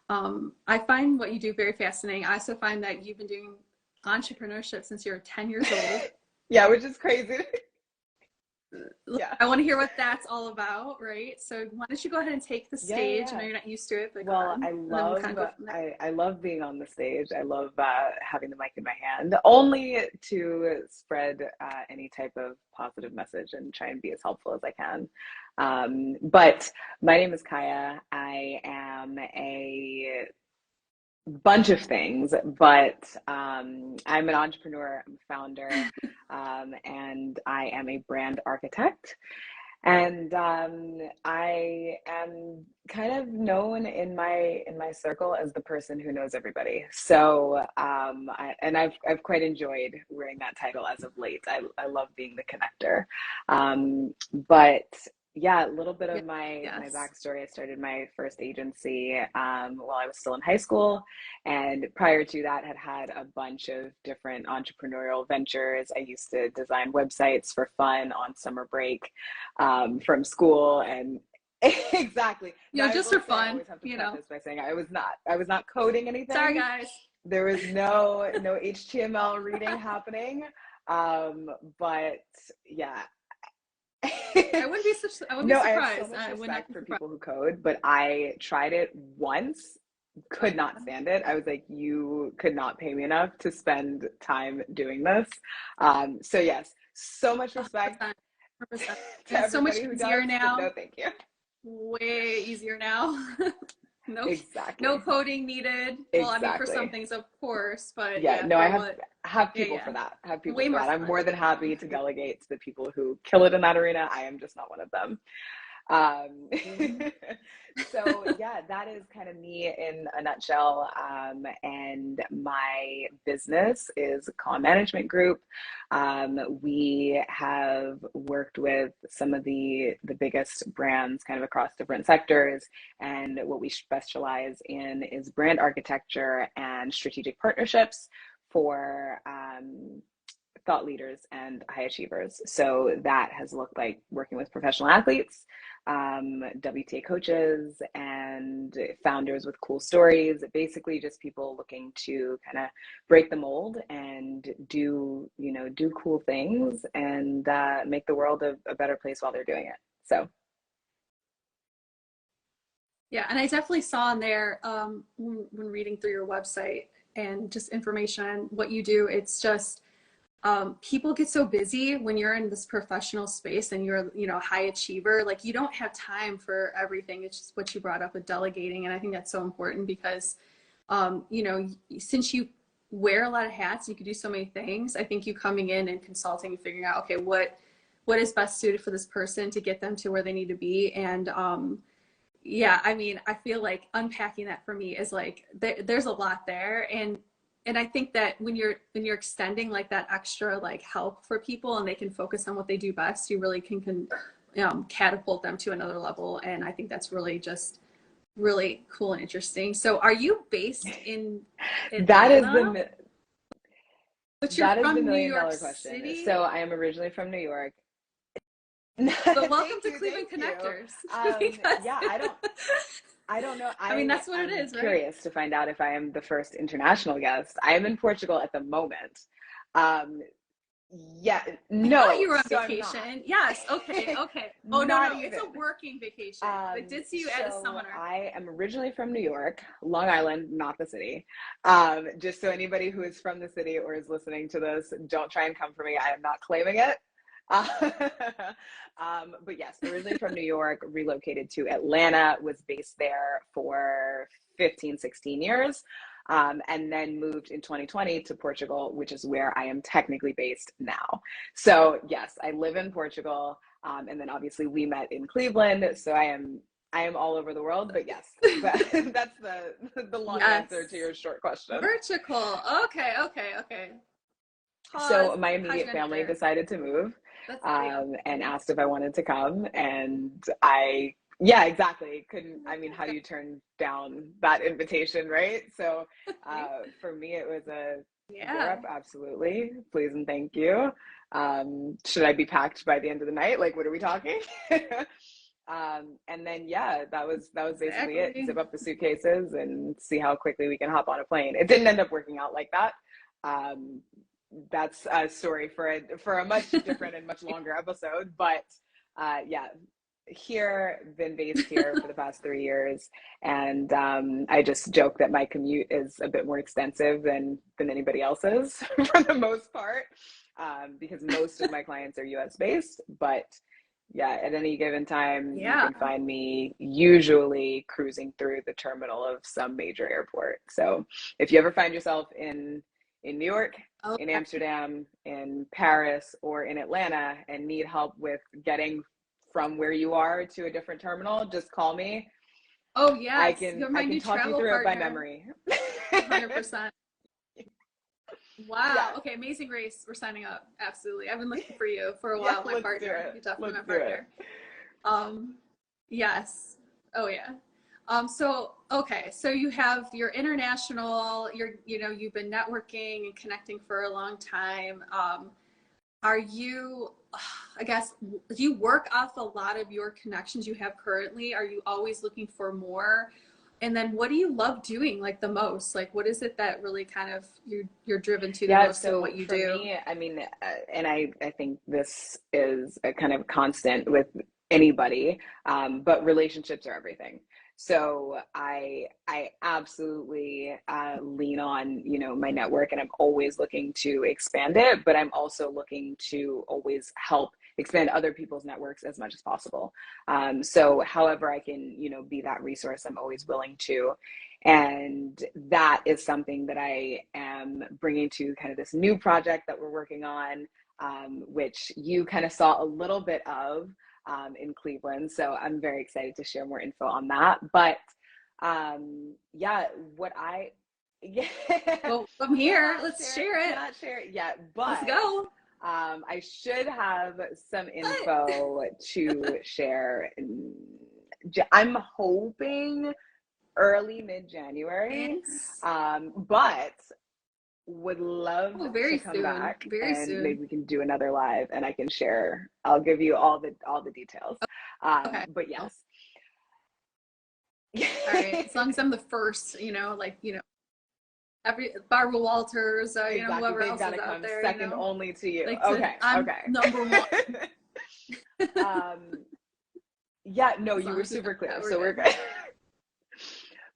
I find what you do very fascinating. I also find that you've been doing entrepreneurship since you're 10 years old. Yeah, which is crazy. Yeah. I want to hear what that's all about, right? So why don't you go ahead and take the Yeah, yeah, stage? I yeah. know you're not used to it, but go Well, ahead. I And then we'll love kind of go from there. I love being on the stage. I love having the mic in my hand, only to spread any type of positive message and try and be as helpful as I can. But my name is Kaiya. I am a bunch of things, but I'm an entrepreneur, I'm a founder, and I am a brand architect. And I am kind of known in my circle as the person who knows everybody. So I've quite enjoyed wearing that title as of late. I love being the connector. But yeah, a little bit of my Yes. backstory. I started my first agency while I was still in high school, and prior to that, had a bunch of different entrepreneurial ventures. I used to design websites for fun on summer break from school, and exactly. You Now know, I just will for say, I fun, always have to you know. preface by saying I was not coding Sorry, anything. guys. There was no HTML reading happening. But yeah. I wouldn't be No, I have so surprised. much I would not respect be for surprised. people who code, but I tried it once, could not stand it. I was like, you could not pay me enough to spend time doing this. So yes, so much respect 100%. 100%. to And it's so much everybody who easier does, but now. no, thank you. Way easier now. No, no Exactly. coding needed. Well, I mean, for some Exactly. things, of course, but Yeah, yeah, no, I for have what, have yeah, people yeah, for that. Have people way for more that. I'm fun. more than happy to delegate to the people who kill it in that arena. I am just not one of them. Um, so yeah, that is kind of me in a nutshell. And my business is KAW Management Group. We have worked with some of the biggest brands kind of across different sectors. And what we specialize in is brand architecture and strategic partnerships for thought leaders and high achievers. So that has looked like working with professional athletes, WTA coaches, and founders with cool stories. Basically, just people looking to kind of break the mold and do cool things and make the world a better place while they're doing it. So. Yeah, and I definitely saw in there when reading through your website and just information on what you do. It's just people get so busy when you're in this professional space and you're, you know, a high achiever. Like you don't have time for everything. It's just what you brought up with delegating, and I think that's so important because, you know, since you wear a lot of hats, you could do so many things. I think you coming in and consulting and figuring out, okay, what is best suited for this person to get them to where they need to be, and yeah, I mean, I feel like unpacking that for me is like there's a lot there, and I think that when you're extending like that extra like help for people and they can focus on what they do best, you really can catapult them to another level, and I think that's really just really cool and interesting. So, are you based in That is Atlanta? But you're that is the from New million York dollar question. City? So I am originally from New York. But welcome Thank to you, Cleveland thank you. Connectors. Because Yeah, I don't know. I mean, that's what it I'm is, right? curious to find out if I am the first international guest. I am in Portugal at the moment. Um, yeah, I thought you no, were on so I'm not. vacation. Yes. Okay. Okay. Oh, no, Not no. It's even. a working vacation. I did see you at a So seminar. I am originally from New York, Long Island, not the city. Just so anybody who is from the city or is listening to this, don't try and come for me. I am not claiming it. Uh, but yes, originally from New York, relocated to Atlanta, was based there for 15, 16 years, and then moved in 2020 to Portugal, which is where I am technically based now. So yes, I live in Portugal, and then obviously we met in Cleveland. So I am all over the world, but yes, that's the long Yes. answer to your short question. Vertical. Okay. Okay. Okay. Pause. So my How'd you immediate end up family there? decided to move, That's pretty and awesome. asked if I wanted to come, and yeah, exactly. Couldn't, I mean, how do you turn down that invitation, right? So for me, it was a Yeah. Europe, absolutely. Please and thank you. Should I be packed by the end of the night? Like, what are we talking? And then, yeah, that was basically it. Exactly. Zip up the suitcases and see how quickly we can hop on a plane. It didn't end up working out like that. Um, that's a story for a much different and much longer episode. But yeah, been based here for the past 3 years, and I just joke that my commute is a bit more extensive than anybody else's for the most part, because most of my clients are U.S. based, but yeah, at any given time, you Yeah. can find me usually cruising through the terminal of some major airport. So if you ever find yourself in New York, in Okay. Amsterdam, in Paris, or in Atlanta and need help with getting from where you are to a different terminal, just call me. Oh I yes, can you're my I can new talk you travel through it by partner. memory. 100%. Wow. Yeah. Okay, Amazing Race. We're signing up. Absolutely. I've been looking for you for a Yeah, while, my let's do partner. it. You're definitely Let's my do it. partner. Um, yes. Oh yeah. So okay, so you have your international, you've been networking and connecting for a long time. Are you, I guess, do you work off a lot of your connections you have currently? Are you always looking for more? And then what do you love doing like the most? Like what is it that really kind of you're driven to the Yeah, most in so what you for do? me, I mean, and I think this is a kind of constant with anybody, but relationships are everything. So I absolutely lean on, my network, and I'm always looking to expand it, but I'm also looking to always help expand other people's networks as much as possible. So however I can, be that resource, I'm always willing to. And that is something that I am bringing to kind of this new project that we're working on, which you kind of saw a little bit of in Cleveland. So I'm very excited to share more info on that. But yeah, yeah, Well, I'm here. Let's share it. cannot share it yet, Let's but go. I should have some What? info to share. I'm hoping early mid-January, It's but would love oh, to very come soon. back Very and maybe soon. we can do another live and I can share. I'll give you all the details. Okay. But Well, yes. all right. As long as I'm the first, every Barbara Walters, Exactly. whoever They've else got is to out come there, second only to you. like Okay. I'm Okay. number one. um, yeah, no, As you long were as we know super clear. that, we're So we're good. good.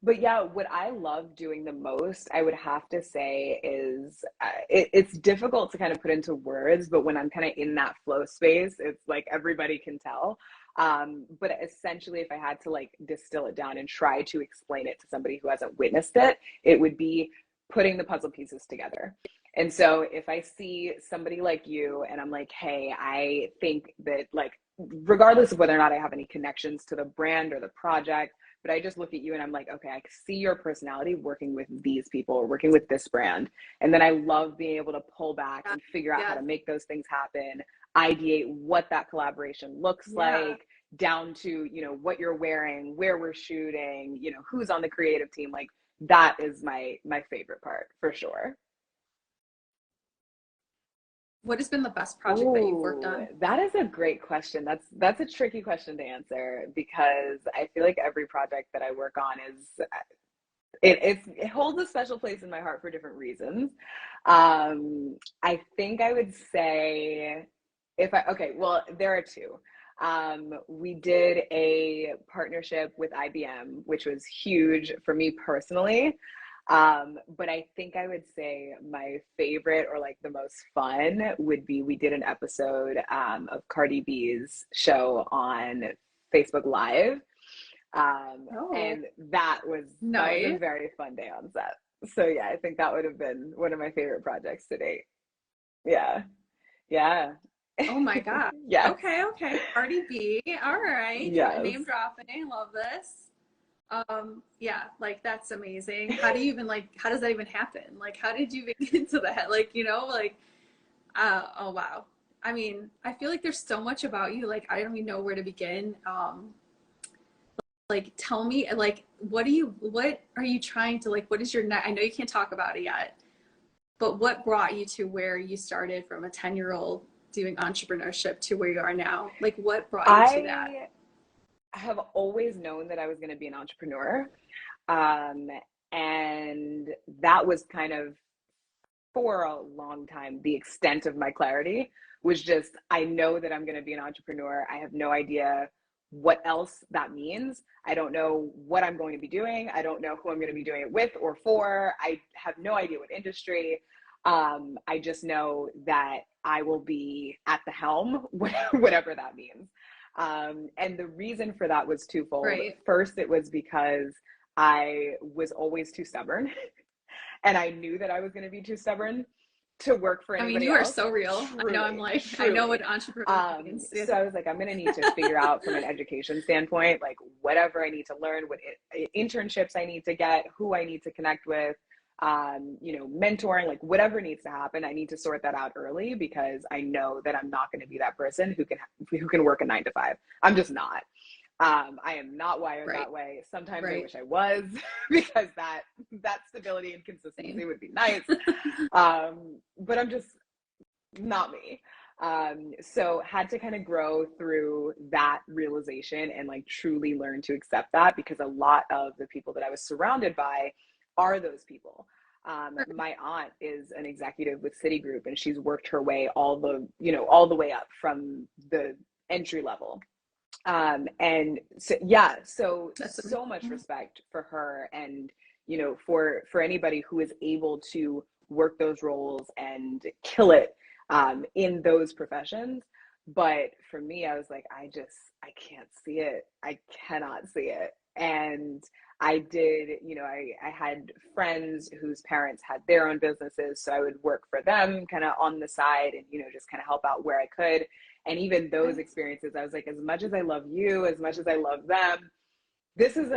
But yeah, what I love doing the most, I would have to say, is it's difficult to kind of put into words, but when I'm kind of in that flow space, it's like everybody can tell. But essentially, if I had to like distill it down and try to explain it to somebody who hasn't witnessed it, it would be putting the puzzle pieces together. And so if I see somebody like you and I'm like, hey, I think that like, regardless of whether or not I have any connections to the brand or the project, but I just look at you and I'm like, okay, I see your personality working with these people, working with this brand. And then I love being able to pull back Yeah. and figure out how Yeah. to make those things happen, ideate what that collaboration looks Yeah. like, down to, what you're wearing, where we're shooting, who's on the creative team. Like that is my favorite part for sure. What has been the best project that you've worked Oh, on? that is a great question. That's a tricky question to answer because I feel like every project that I work on is it holds a special place in my heart for different reasons. I think I would say if I okay, well, there are two. We did a partnership with IBM, which was huge for me personally. But I think I would say my favorite or like the most fun would be we did an episode of Cardi B's show on Facebook Live, Oh, and that was a nice. very fun day on set. So yeah, I think that would have been one of my favorite projects to date. Yeah, yeah, Oh my God. yes, Okay, okay. Cardi B. All right. yes. Name dropping. Love this. Yeah, like that's amazing. How do you even like how does that even happen? Like how did you even get into that? Like, like oh wow. I mean, I feel like there's so much about you. Like I don't even know where to begin. Like tell me like what are you trying to like what is your I know you can't talk about it yet, but what brought you to where you started from a 10-year-old doing entrepreneurship to where you are now? Like what brought you to that? I have always known that I was going to be an entrepreneur. Um, and that was kind of, for a long time, the extent of my clarity was just, I know that I'm going to be an entrepreneur. I have no idea what else that means. I don't know what I'm going to be doing. I don't know who I'm going to be doing it with or for. I have no idea what industry. I just know that I will be at the helm, whatever that means. And the reason for that was twofold. Right. First, it was because I was always too stubborn. And I knew that I was going to be too stubborn to work for I mean, anybody you are else. so real. Truly, I know, I'm like, truly. I know what entrepreneur means. So I was like, I'm going to need to figure out from an education standpoint, like whatever I need to learn, what internships I need to get, who I need to connect with, you know, mentoring, like whatever needs to happen. I need to sort that out early because I know that I'm not going to be that person who can work a 9 to 5. I'm just not. I am not wired that way. Sometimes I wish I was, because that stability and consistency would be nice. But I'm just not me. So had to kind of grow through that realization and like truly learn to accept that, because a lot of the people that I was surrounded by are those people. My aunt is an executive with Citigroup, and she's worked her way all the way up from the entry level. And so, yeah, so much respect for her, and, you know, for anybody who is able to work those roles and kill it, in those professions. But for me, I was like, I can't see it. I cannot see it. And I did, you know, I had friends whose parents had their own businesses. So I would work for them kind of on the side and, you know, just kind of help out where I could. And even those experiences, I was like, as much as I love you, as much as I love them, this is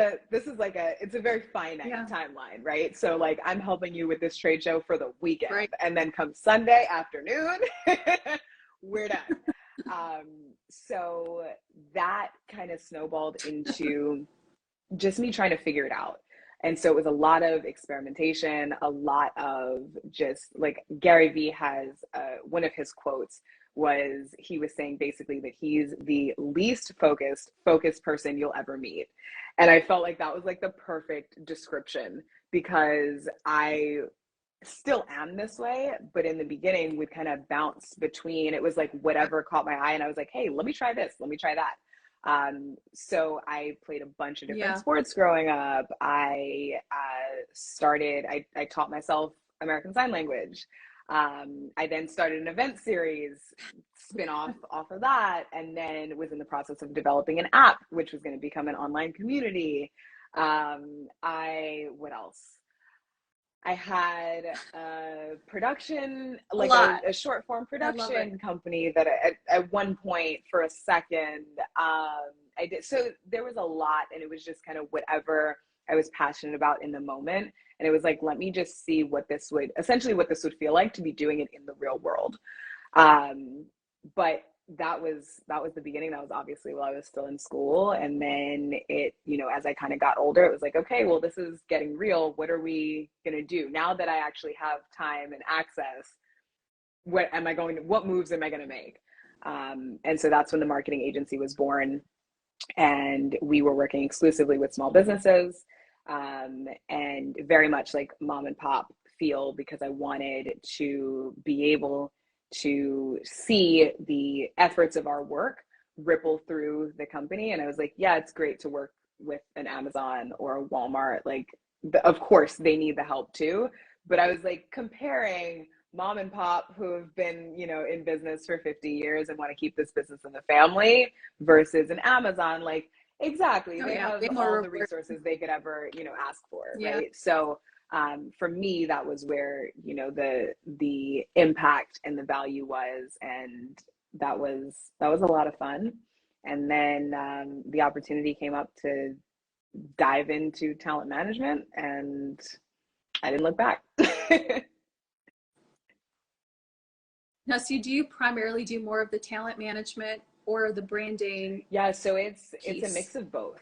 like it's a very finite timeline, right? So like, I'm helping you with this trade show for the weekend, and then come Sunday afternoon, we're done. So that kind of snowballed into just me trying to figure it out. And so it was a lot of experimentation, a lot of just like, Gary Vee has one of his quotes was, he was saying basically that he's the least focused person you'll ever meet. And I felt like that was like the perfect description, because I still am this way, but in the beginning would kind of bounce between, it was like whatever caught my eye, and I was like, hey, let me try this, let me try that. So I played a bunch of different sports growing up. I taught myself American Sign Language. I then started an event series spin off of that, and then was in the process of developing an app, which was going to become an online community. What else? I had a production, like a short form production company that at one point for a second, I did. So there was a lot, and it was just kind of whatever I was passionate about in the moment. And it was like, let me just see what this would feel like to be doing it in the real world. But that was the beginning. That was obviously while I was still in school. And then it, you know, as I kind of got older, it was like, okay, well, this is getting real. What are we going to do now that I actually have time and access? What moves am I going to make? And so that's when the marketing agency was born, and we were working exclusively with small businesses, and very much like mom and pop feel, because I wanted to be able to see the efforts of our work ripple through the company. And I was like, yeah, it's great to work with an Amazon or a Walmart. Like, of course they need the help too. But I was like comparing mom and pop who have been, you know, in business for 50 years and want to keep this business in the family versus an Amazon. Like, exactly. They have all the resources they could ever, you know, ask for. Right. So for me, that was where, you know, the impact and the value was, and that was a lot of fun. And then the opportunity came up to dive into talent management, and I didn't look back. Now, so do you primarily do more of the talent management or the branding? Yeah, so it's a mix of both.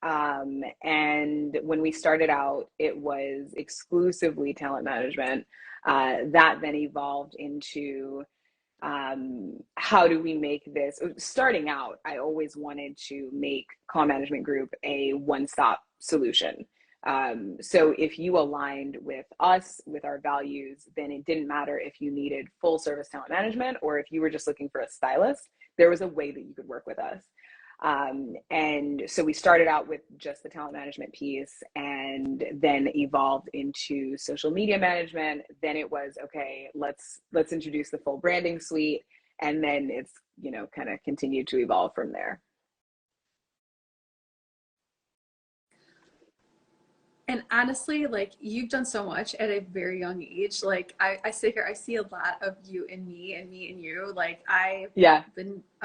And when we started out, it was exclusively talent management. That then evolved into how do we make this, starting out, I always wanted to make KAW Management Group a one-stop solution. So if you aligned with us, with our values, then it didn't matter if you needed full service talent management or if you were just looking for a stylist, there was a way that you could work with us. And so we started out with just the talent management piece and then evolved into social media management. Then it was, okay, let's introduce the full branding suite. And then it's, you know, kind of continued to evolve from there. And honestly, like you've done so much at a very young age. Like I sit here, I see a lot of you in me and me and you. Like I'm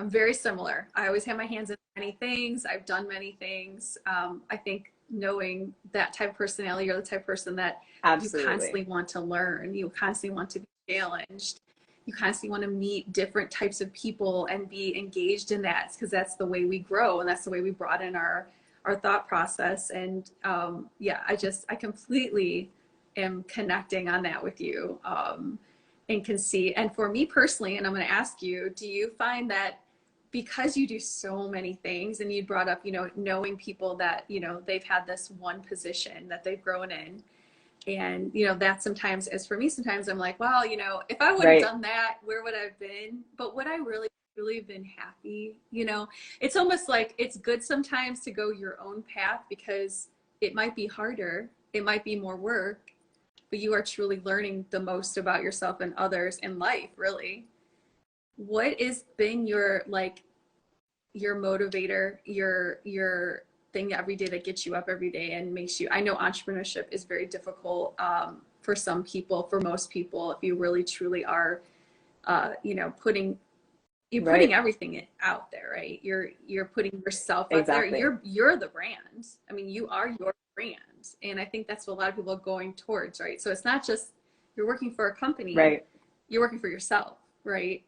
very similar. I always have my hands in many things. I've done many things. I think knowing that type of personality, you're the type of person that Absolutely. You constantly want to learn. You constantly want to be challenged. You constantly want to meet different types of people and be engaged in that because that's the way we grow and that's the way we broaden our thought process. And yeah, I completely am connecting on that with you, and can see. And for me personally, and I'm going to ask you, do you find that because you do so many things and you brought up, you know, knowing people that, you know, they've had this one position that they've grown in, and, you know, that sometimes, as for me, sometimes I'm like, well, you know, if I would have done that, where would I have been? But would I really have been happy? You know, it's almost like it's good sometimes to go your own path because it might be harder, it might be more work, but you are truly learning the most about yourself and others in life, really. What has been your, like, your motivator, your thing every day that gets you up every day and makes you, I know entrepreneurship is very difficult, for some people, for most people, if you really truly are, you know, putting everything out there, right? You're putting yourself out there. You're the brand. I mean, you are your brand. And I think that's what a lot of people are going towards, right? So it's not just you're working for a company, right? You're working for yourself, right?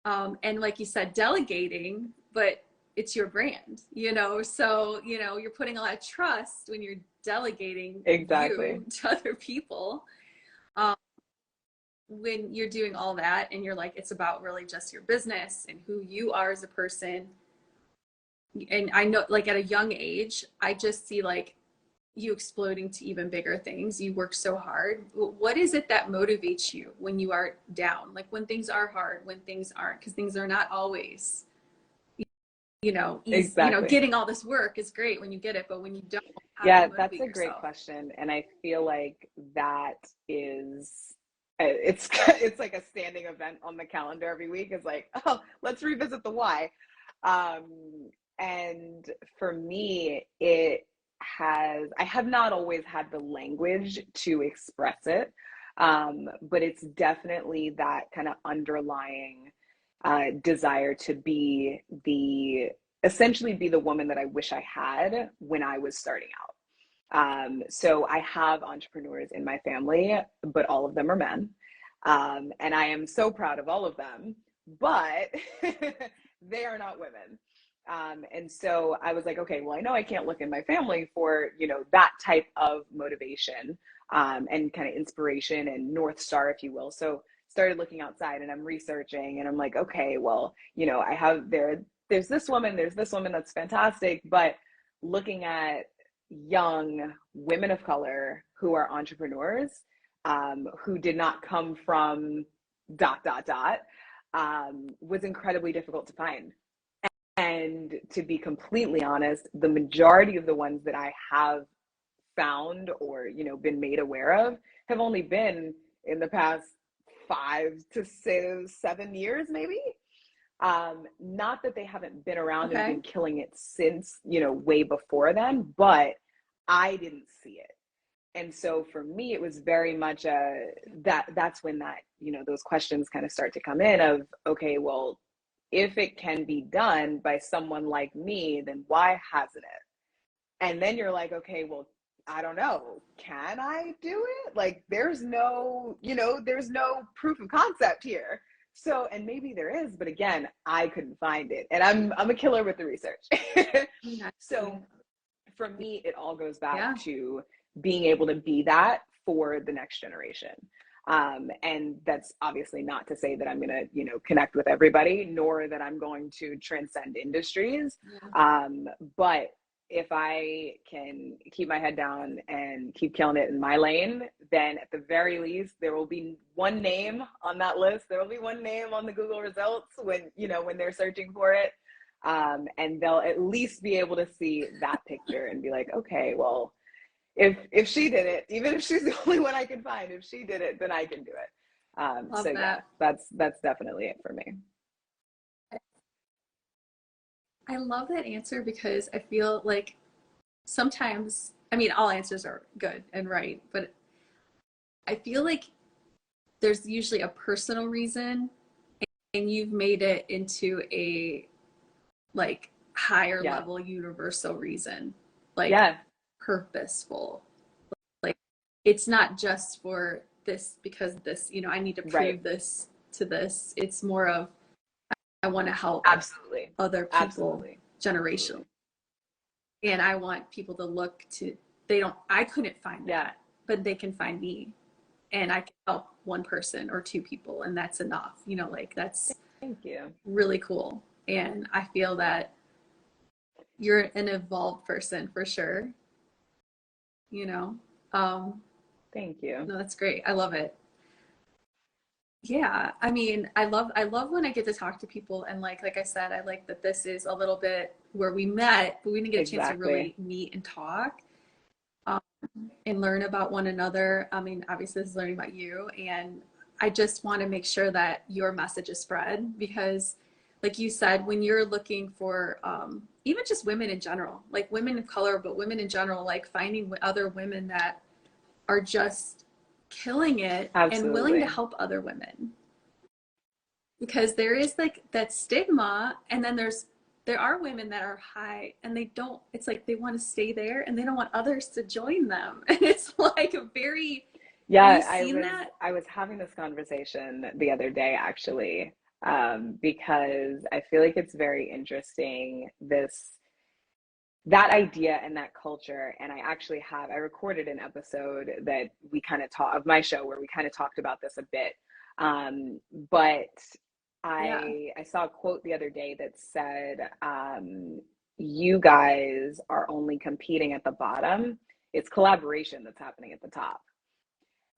And like you said, delegating, but it's your brand, you know? So, you know, you're putting a lot of trust when you're delegating you to other people. When you're doing all that and you're like, it's about really just your business and who you are as a person. And I know, like, at a young age, I just see like you exploding to even bigger things. You work so hard. What is it that motivates you when you are down? Like when things are hard, when things aren't, because things are not always, you know, easy. You know, getting all this work is great when you get it, but when you don't, yeah, that's a great question. And I feel like that is, it's like a standing event on the calendar every week. Is like, oh, let's revisit the why. And for me, I have not always had the language to express it, but it's definitely that kind of underlying desire to essentially be the woman that I wish I had when I was starting out. So I have entrepreneurs in my family, but all of them are men. And I am so proud of all of them, but they are not women. And so I was like, okay, well, I know I can't look in my family for, you know, that type of motivation, and kind of inspiration and North Star, if you will. So started looking outside and I'm researching and I'm like, okay, well, you know, there's this woman that's fantastic, but looking at young women of color who are entrepreneurs, who did not come from ... was incredibly difficult to find. And to be completely honest, the majority of the ones that I have found or, you know, been made aware of have only been in the past 5 to 7 years, maybe. Not that they haven't been around and been killing it since, you know, way before then, but I didn't see it. And so for me, it was very much that's when that, you know, those questions kind of start to come in of, okay, well, if it can be done by someone like me, then why hasn't it? And then you're like, okay, well, I don't know, can I do it? Like, there's no proof of concept here. So, and maybe there is, but again, I couldn't find it. And I'm a killer with the research. So for me, it all goes back to being able to be that for the next generation. And that's obviously not to say that I'm going to, you know, connect with everybody, nor that I'm going to transcend industries. But if I can keep my head down and keep killing it in my lane, then at the very least, there will be one name on that list. There will be one name on the Google results when, you know, when they're searching for it. And they'll at least be able to see that picture and be like, okay, well, if she did it, even if she's the only one I can find, if she did it, then I can do it. Love So that. yeah, that's definitely it for me. I love that answer because I feel like sometimes, I mean, all answers are good and right, but I feel like there's usually a personal reason and you've made it into a like higher Yeah. level universal reason, like Yeah. purposeful. Like it's not just for this because this, you know, I need to Right. prove this to this. It's more of I want to help Absolutely. other people Absolutely. generationally. And I want people to look to, they don't, I couldn't find Yeah. that, but they can find me and I can help one person or two people and that's enough. You know, like that's Thank you. really cool. And I feel that you're an evolved person for sure, you know. Thank you. No, that's great. I love it. Yeah, I mean, I love when I get to talk to people and like I said, I like that this is a little bit where we met, but we didn't get a chance to Exactly. really meet and talk. Um, and learn about one another. I mean, obviously, this is learning about you. And I just want to make sure that your message is spread because, like you said, when you're looking for even just women in general, like women of color, but women in general, like finding other women that are just killing it and willing to Absolutely. help other women. Because there is like that stigma, and then there are women that are high and they don't, it's like they want to stay there and they don't want others to join them. And it's like a very, have you Yeah, seen that? I was having this conversation the other day actually, because I feel like it's very interesting this that idea and that culture. And I recorded an episode that we kind of talk of my show where we kind of talked about this a bit. But Yeah. I saw a quote the other day that said, you guys are only competing at the bottom. It's collaboration that's happening at the top.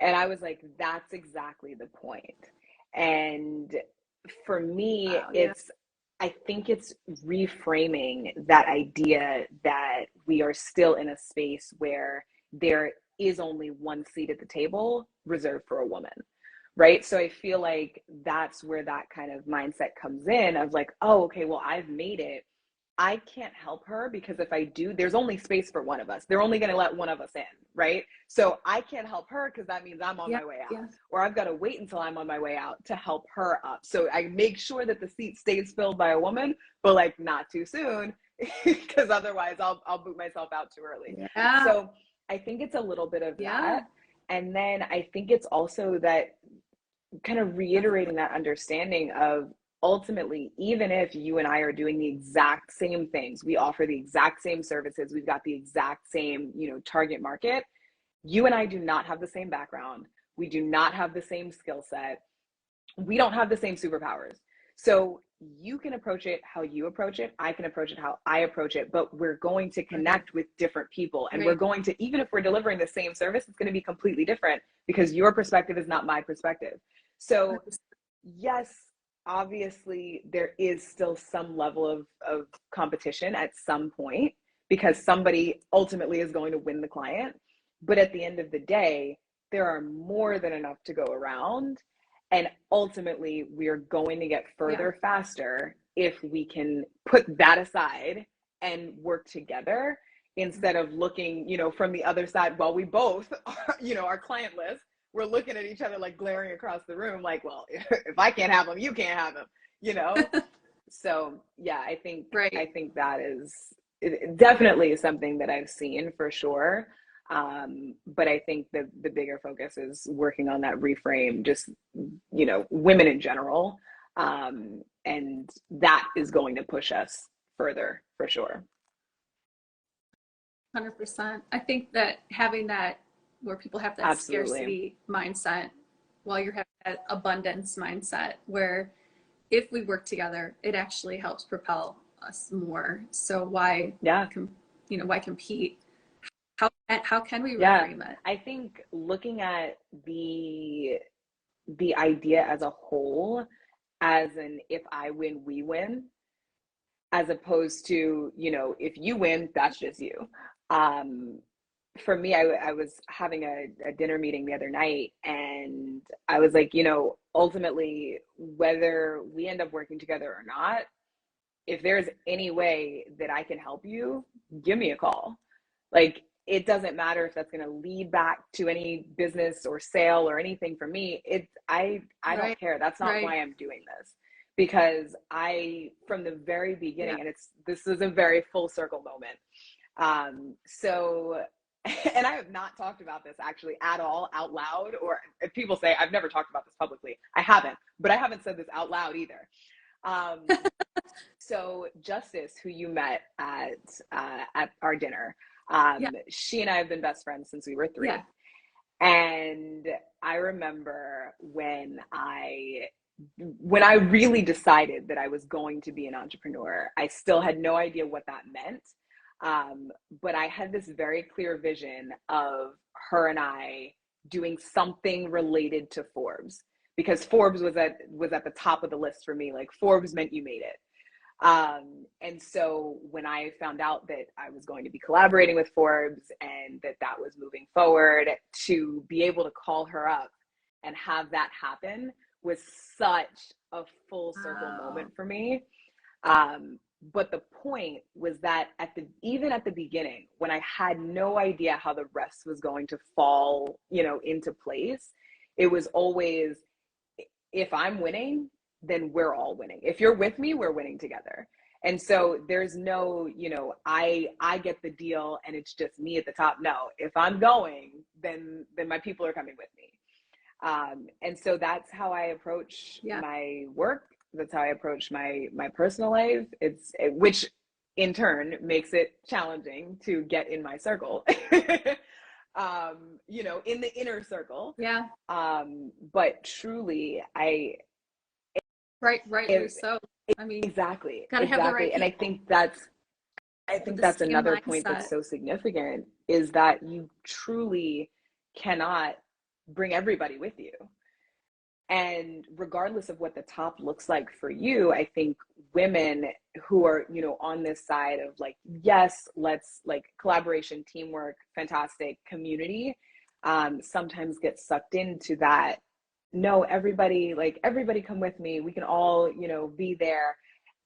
And I was like, that's exactly the point. And for me, Wow. Yeah. I think it's reframing that idea that we are still in a space where there is only one seat at the table reserved for a woman. Right. So I feel like that's where that kind of mindset comes in of like, oh, okay, well, I've made it. I can't help her because if I do, there's only space for one of us. They're only going to let one of us in, right? So I can't help her because that means I'm on Yeah. my way out, Yeah. or I've got to wait until I'm on my way out to help her up. So I make sure that the seat stays filled by a woman, but like not too soon because otherwise I'll boot myself out too early. Yeah. So I think it's a little bit of Yeah. that. And then I think it's also that kind of reiterating that understanding of ultimately, even if you and I are doing the exact same things, we offer the exact same services, we've got the exact same, you know, target market, you and I do not have the same background. We do not have the same skill set. We don't have the same superpowers. So you can approach it how you approach it. I can approach it how I approach it, but we're going to Right. connect with different people. And we're Right. going to, even if we're delivering the same service, it's going to be completely different because your perspective is not my perspective. So, yes, obviously, there is still some level of competition at some point because somebody ultimately is going to win the client. But at the end of the day, there are more than enough to go around. And ultimately, we are going to get Yeah. further faster if we can put that aside and work together instead of looking, you know, from the other side while we both are, you know, our client list, we're looking at each other like glaring across the room, like, well, if I can't have them, you can't have them, you know? So yeah, I Right. think that is definitely something that I've seen for sure. But I think the bigger focus is working on that reframe, just, you know, women in general. And that is going to push us further for sure. 100%. I think that having that where people have that Absolutely. scarcity mindset while you're having that abundance mindset where if we work together, it actually helps propel us more. So why, why compete? How can we reframe it? I think looking at the idea as a whole, as an if I win, we win, as opposed to, if you win, that's just you. For me, I was having a dinner meeting the other night, and I was like, ultimately, whether we end up working together or not, if there's any way that I can help you, give me a call. Like, it doesn't matter if that's going to lead back to any business or sale or anything for me. I don't care. That's not why I'm doing this, because from the very beginning, and this is a very full circle moment. So, and I have not talked about this actually at all out loud, or if people say I've never talked about this publicly, I haven't, but I haven't said this out loud either. So Justice, who you met at our dinner, she and I have been best friends since we were 3. Yeah. And I remember when I really decided that I was going to be an entrepreneur, I still had no idea what that meant. But I had this very clear vision of her and I doing something related to Forbes, because Forbes was at the top of the list for me. Like, Forbes meant you made it. And so when I found out that I was going to be collaborating with Forbes and that was moving forward, to be able to call her up and have that happen was such a full circle moment for me. But the point was that even at the beginning, when I had no idea how the rest was going to fall, into place, it was always, if I'm winning, then we're all winning. If you're with me, we're winning together. And so there's no, I get the deal and it's just me at the top. No, if I'm going, then my people are coming with me. And so that's how I approach my work. That's how I approach my personal life. Which in turn makes it challenging to get in my circle, in the inner circle. Yeah. But truly, rightly so. I mean, exactly. Gotta have the right and I think that's another mindset. Point that's so significant, is that you truly cannot bring everybody with you. And regardless of what the top looks like for you, I think women who are, on this side of like, yes, let's like collaboration, teamwork, fantastic community, sometimes get sucked into that. No, everybody come with me. We can all, be there.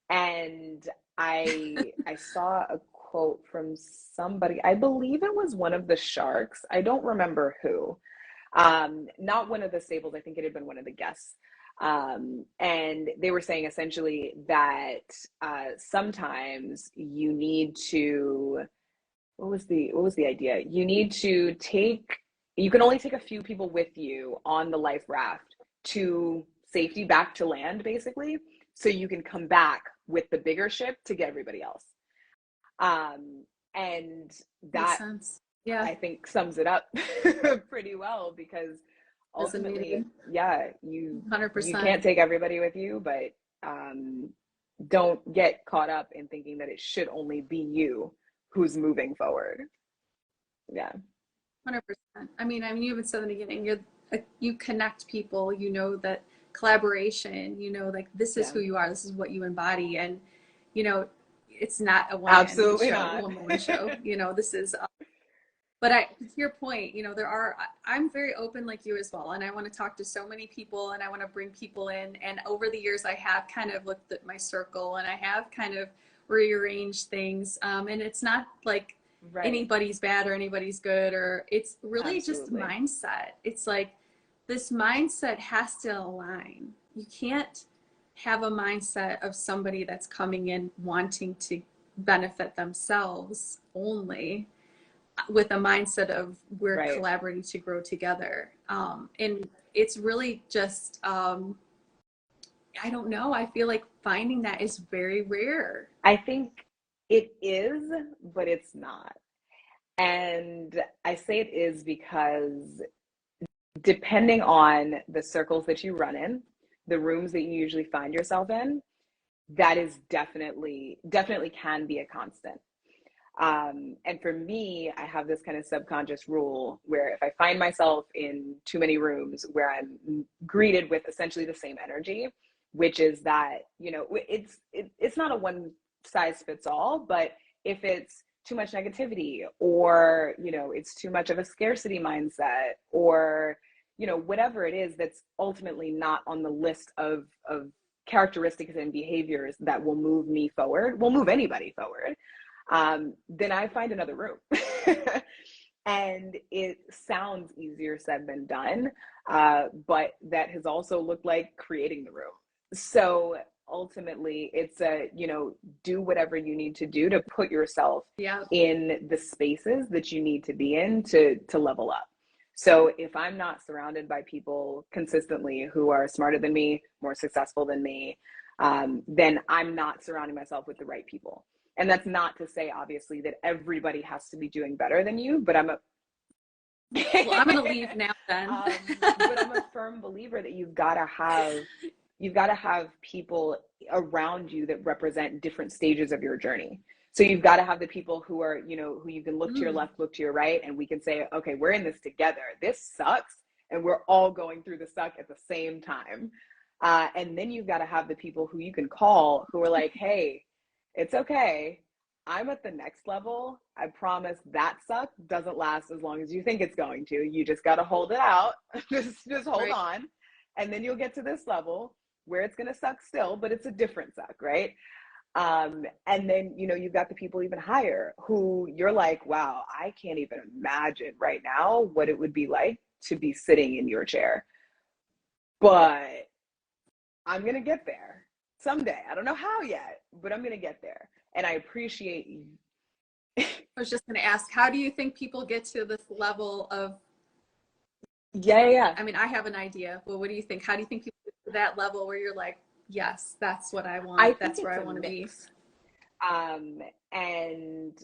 And I saw a quote from somebody, I believe it was one of the Sharks. I don't remember who. Not one of the stables. I think it had been one of the guests. And they were saying essentially that sometimes you need to, what was the idea? You can only take a few people with you on the life raft to safety back to land, basically, so you can come back with the bigger ship to get everybody else. And that, I think, sums it up pretty well, because ultimately, you 100%. You can't take everybody with you, but don't get caught up in thinking that it should only be you who's moving forward. Yeah. 100%. I mean, you even said in the beginning, you connect people, that collaboration, like this is who you are, this is what you embody. And, it's not a one woman show, this is, but to your point, I'm very open like you as well. And I want to talk to so many people and I want to bring people in. And over the years, I have kind of looked at my circle and I have kind of rearranged things. And it's not like anybody's bad or anybody's good, or it's really just mindset. It's like this mindset has to align. You can't have a mindset of somebody that's coming in wanting to benefit themselves only, with a mindset of we're collaborating to grow together. And it's really just, I don't know. I feel like finding that is very rare. I think it is, but it's not. And I say it is because depending on the circles that you run in, the rooms that you usually find yourself in, that is definitely can be a constant. And for me, I have this kind of subconscious rule where if I find myself in too many rooms where I'm greeted with essentially the same energy, which is that, you know, it's not a one size fits all, but if it's too much negativity, or, you know, it's too much of a scarcity mindset, or, you know, whatever it is that's ultimately not on the list of characteristics and behaviors that will move me forward, will move anybody forward, then I find another room. And it sounds easier said than done, but that has also looked like creating the room. So ultimately, it's a, you know, do whatever you need to do to put yourself in the spaces that you need to be in to level up. So if I'm not surrounded by people consistently who are smarter than me, more successful than me, then I'm not surrounding myself with the right people. And that's not to say, obviously, that everybody has to be doing better than you, but well, I'm going to leave now then. But I'm a firm believer that you've got to have people around you that represent different stages of your journey. So you've got to have the people who are, you know, who you can look to your left, look to your right, and we can say, okay, we're in this together. This sucks, and we're all going through the suck at the same time. And then you've got to have the people who you can call who are like, hey, it's okay. I'm at the next level. I promise that suck doesn't last as long as you think it's going to. You just got to hold it out. just hold on. And then you'll get to this level where it's going to suck still, but it's a different suck, right? And then, you know, you've got the people even higher who you're like, wow, I can't even imagine right now what it would be like to be sitting in your chair. But I'm going to get there someday. I don't know how yet, but I'm going to get there. And I appreciate you. I was just going to ask, how do you think people get to this level of? Yeah. I mean, I have an idea, but what do you think? How do you think people get to that level where you're like, yes, that's what I want. That's where I want to be. And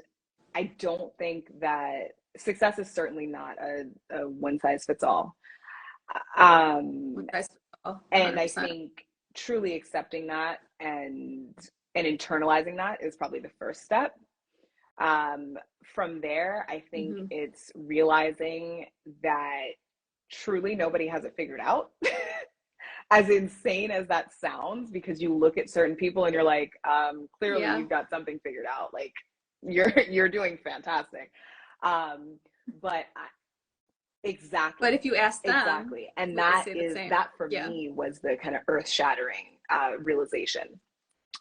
I don't think that success is certainly not a one size fits all. And I think truly accepting that and internalizing that is probably the first step. From there, I think it's realizing that truly nobody has it figured out. As insane as that sounds, because you look at certain people and you're like, clearly you've got something figured out. Like you're doing fantastic. Exactly. But if you ask them, exactly, and that for me was the kind of earth-shattering realization.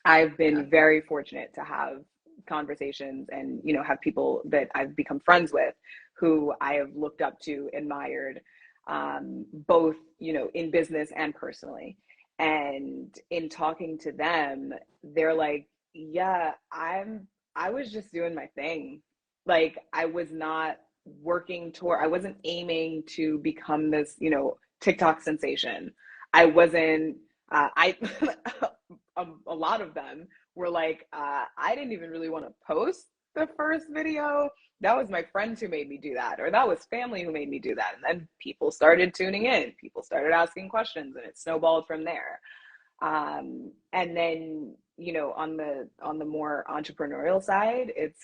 I've been very fortunate to have conversations and, you know, have people that I've become friends with who I have looked up to, admired, both, you know, in business and personally. And in talking to them, they're like, yeah, I was just doing my thing. Like I was not working toward, I wasn't aiming to become this, you know, TikTok sensation. I wasn't, a lot of them were like, I didn't even really want to post the first video. That was my friends who made me do that, or that was family who made me do that. And then people started tuning in, people started asking questions, and it snowballed from there. And then, you know, on the more entrepreneurial side, it's,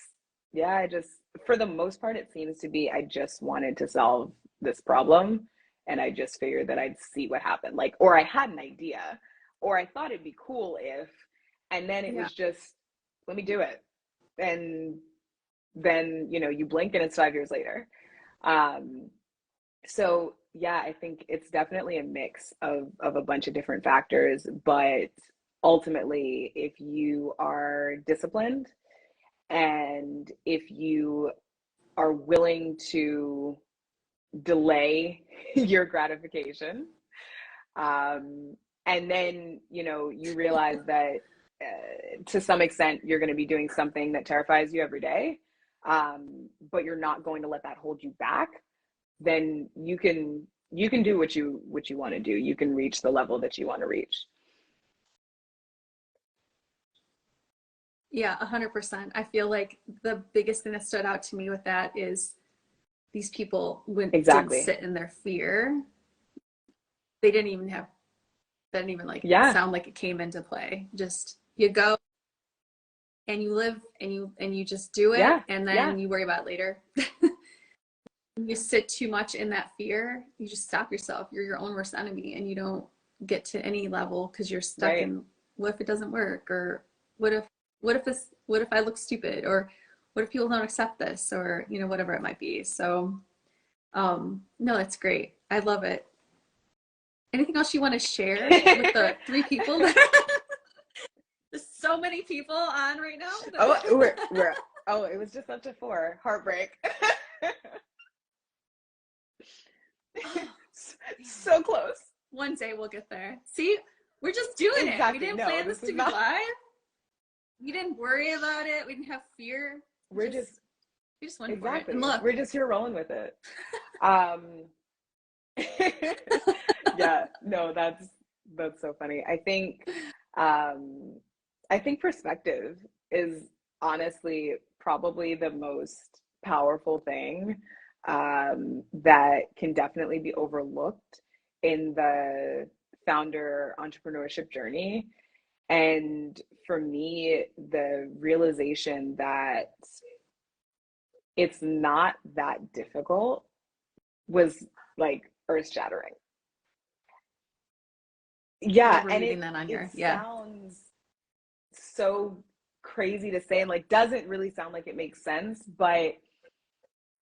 I just, for the most part, it seems to be, I just wanted to solve this problem. And I just figured that I'd see what happened. Like, or I had an idea, or I thought it'd be cool if, and then it was just, let me do it. And then, you know, you blink and it's 5 years later. So yeah, I think it's definitely a mix of a bunch of different factors, but ultimately, if you are disciplined and if you are willing to delay your gratification, and then, you know, you realize that to some extent you're going to be doing something that terrifies you every day, but you're not going to let that hold you back, then you can do what you want to do. You can reach the level that you want to reach. Yeah, 100%. I feel like the biggest thing that stood out to me with that is these people didn't sit in their fear. they didn't even like Yeah. sound like it came into play. Just you go and you live and you just do it, Yeah. and Yeah. then you worry about it later. You sit too much in that fear, you just stop yourself. You're your own worst enemy, and you don't get to any level because you're stuck Right. in what if it doesn't work, or what if I look stupid, or what if people don't accept this, or whatever it might be. So no, that's great. I love it. Anything else you want to share with the three people that there's so many people on right now Oh, that we're oh, it was just up to 4. Heartbreak. oh, So close. one day we'll get there. See, we're just doing it. We Exactly. didn't No, plan this this is to be not. live. We didn't worry about it. We didn't have fear. We're just We just went for it. And exactly. look. We're just here rolling with it. Yeah, no, that's so funny. I think perspective is honestly probably the most powerful thing that can definitely be overlooked in the founder entrepreneurship journey. And for me, the realization that it's not that difficult was like earth shattering. Yeah, Love and reading that on it here. Yeah. sounds so crazy to say, and like doesn't really sound like it makes sense, but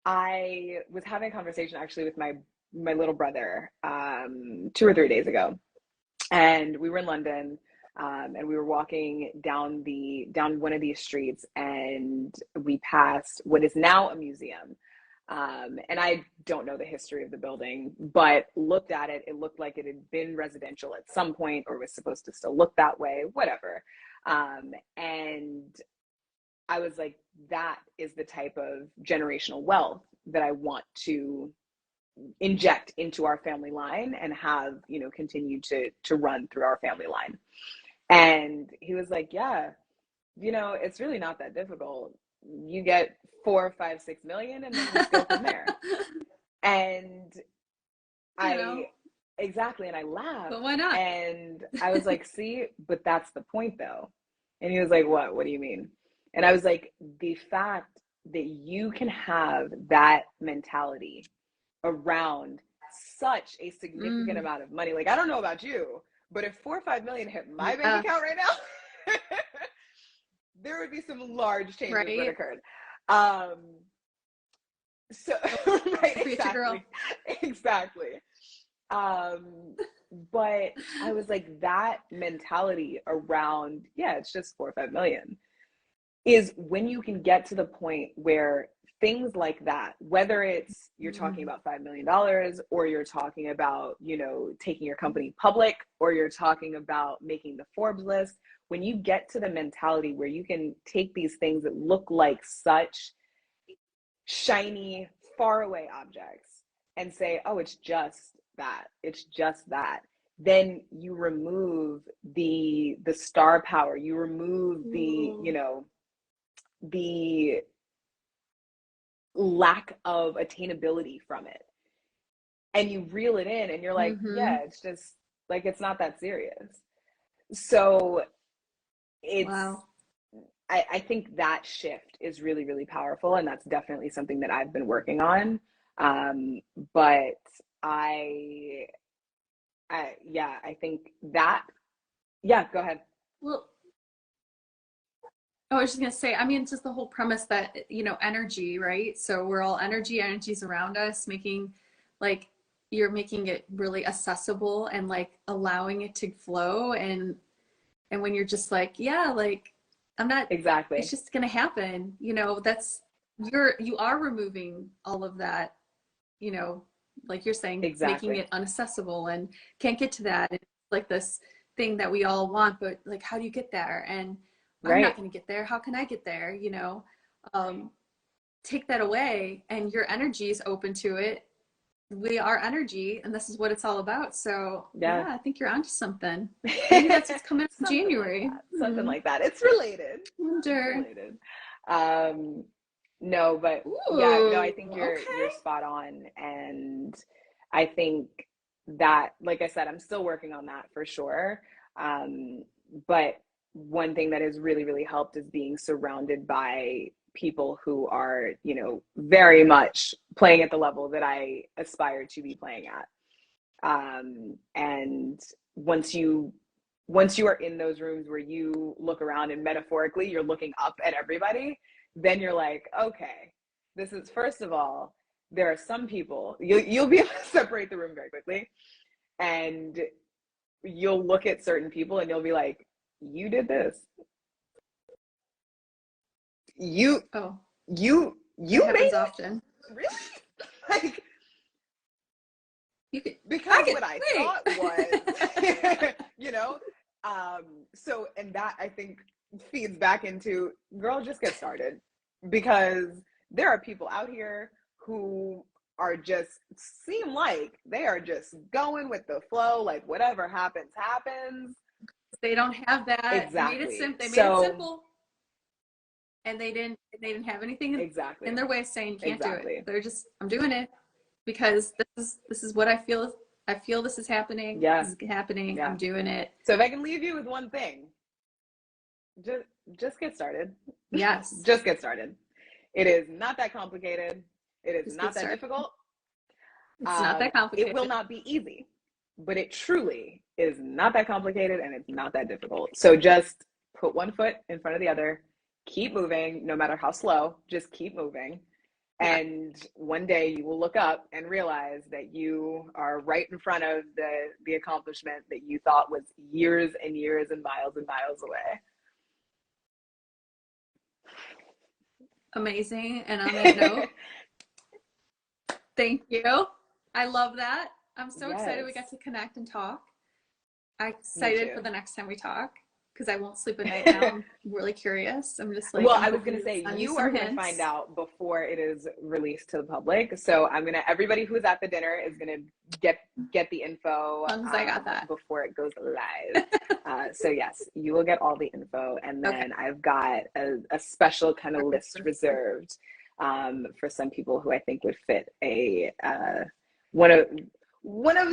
I was having a conversation actually with my little brother 2 or 3 days ago, and we were in London, and we were walking down one of these streets, and we passed what is now a museum. And I don't know the history of the building, but looked at it, it looked like it had been residential at some point, or was supposed to still look that way, whatever. And I was like, that is the type of generational wealth that I want to inject into our family line and have, continue to run through our family line. And he was like, yeah, it's really not that difficult. You get 4, 5, 6 million, and then just go from there. And I exactly, and I laughed. But why not? And I was like, see, but that's the point though. And he was like, what do you mean? And I was like, the fact that you can have that mentality around such a significant amount of money. Like, I don't know about you, but if 4 or 5 million hit my bank account right now, there would be some large changes that occurred. So right, exactly. Exactly. But I was like, that mentality around, yeah, it's just 4 or 5 million, is when you can get to the point where things like that, whether it's you're talking about $5 million, or you're talking about, taking your company public, or you're talking about making the Forbes list, when you get to the mentality where you can take these things that look like such shiny, faraway objects and say, oh, it's just that, then you remove the star power, you remove the lack of attainability from it, and you reel it in, and you're like, yeah, it's just like, it's not that serious. So it's wow. I think that shift is really, really powerful, and that's definitely something that I've been working on. But I think that, yeah, go ahead. Well, I was just gonna say, I mean, it's just the whole premise that, energy, right? So we're all energy's around us, like, you're making it really accessible and like allowing it to flow. And when you're just like, yeah, like, I'm not, Exactly. it's just gonna happen, you are removing all of that, like you're saying, Exactly. making it unaccessible and can't get to that. It's like this thing that we all want, but like, how do you get there? And I'm not going to get there. How can I get there? Take that away, and your energy is open to it. We are energy, and this is what it's all about. So yeah, I think you're onto something. Maybe that's what's coming in January. Something like that. It's related. Wonder. It's related. No, but yeah, no, I think you're spot on, and I think that, like I said, I'm still working on that for sure. But one thing that has really, really helped is being surrounded by people who are, you know, very much playing at the level that I aspire to be playing at. And once you are in those rooms where you look around and metaphorically you're looking up at everybody, then you're like, okay, this is, first of all, there are some people, you'll be able to separate the room very quickly, and you'll look at certain people and you'll be like, you did this. You that made happens it? Often. Really? Like, because what I thought was, you know, so, and that I think feeds back into, girl, just get started, because there are people out here who are just, seem like they are just going with the flow, like whatever happens, happens. They don't have that. Exactly. They made it simple. And they didn't have anything in their way of saying you can't do it. They're just, I'm doing it because this is what I feel. I feel this is happening. Yeah. This is happening. Yeah. I'm doing it. So if I can leave you with one thing, just get started. Yes. Just get started. It is not that complicated. It is not that difficult. It's not that complicated. It will not be easy, but it truly is not that complicated, and it's not that difficult. So just put one foot in front of the other, keep moving, no matter how slow, just keep moving. And one day you will look up and realize that you are right in front of the accomplishment that you thought was years and years and miles away. Amazing. And on that note, thank you. I love that. I'm so excited we got to connect and talk. I'm excited for the next time we talk, because I won't sleep at night now. I'm really curious. I'm just like, well, I was going to say, you are going to find out before it is released to the public. So everybody who's at the dinner is going to get the info as long as I got that before it goes live. So yes, you will get all the info. And then I've got a special kind of list reserved for some people who I think would fit one of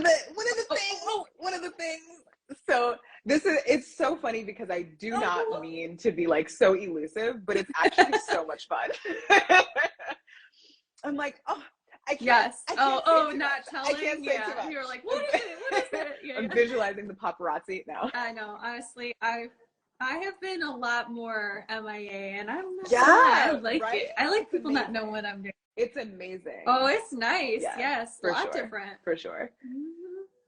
the things. So it's so funny because I do not mean to be like so elusive, but it's actually so much fun. I'm like, oh, I can't. Yes. Not telling. I can't say too much. You're like, what is it? What is it? Yeah, I'm visualizing the paparazzi now. I know. Honestly, I have been a lot more MIA, and I'm not. Yeah, I like right? it. I like people not knowing what I'm doing. It's amazing. Oh, it's nice. Yeah, yes, a lot different. For sure. Mm-hmm.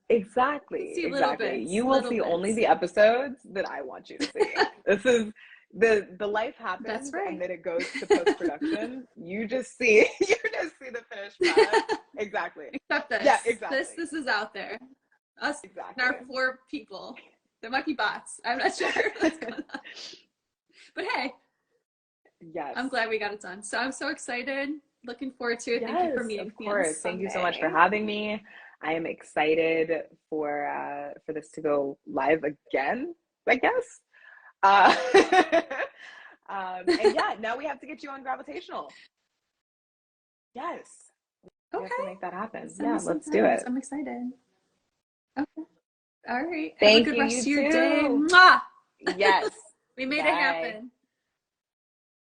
Exactly. You will see only the episodes that I want you to see. This is the life happens. That's right. And then it goes to post-production. you just see the finished product. Exactly. Except this. Yeah, exactly. This is out there. Us and our 4 people. There might be bots. I'm not sure what's going on. But hey. Yes. I'm glad we got it done. So I'm so excited. Looking forward to it. Thank you for meeting me. Of course. Thank you so much for having me. I am excited for this to go live again, I guess. And yeah, now we have to get you on Gravitational. Yes. We have to make that happen. Let's do it. I'm excited. Okay. All right. Thank Have a good you. rest of You your too. day. Mwah! Yes. We made it happen.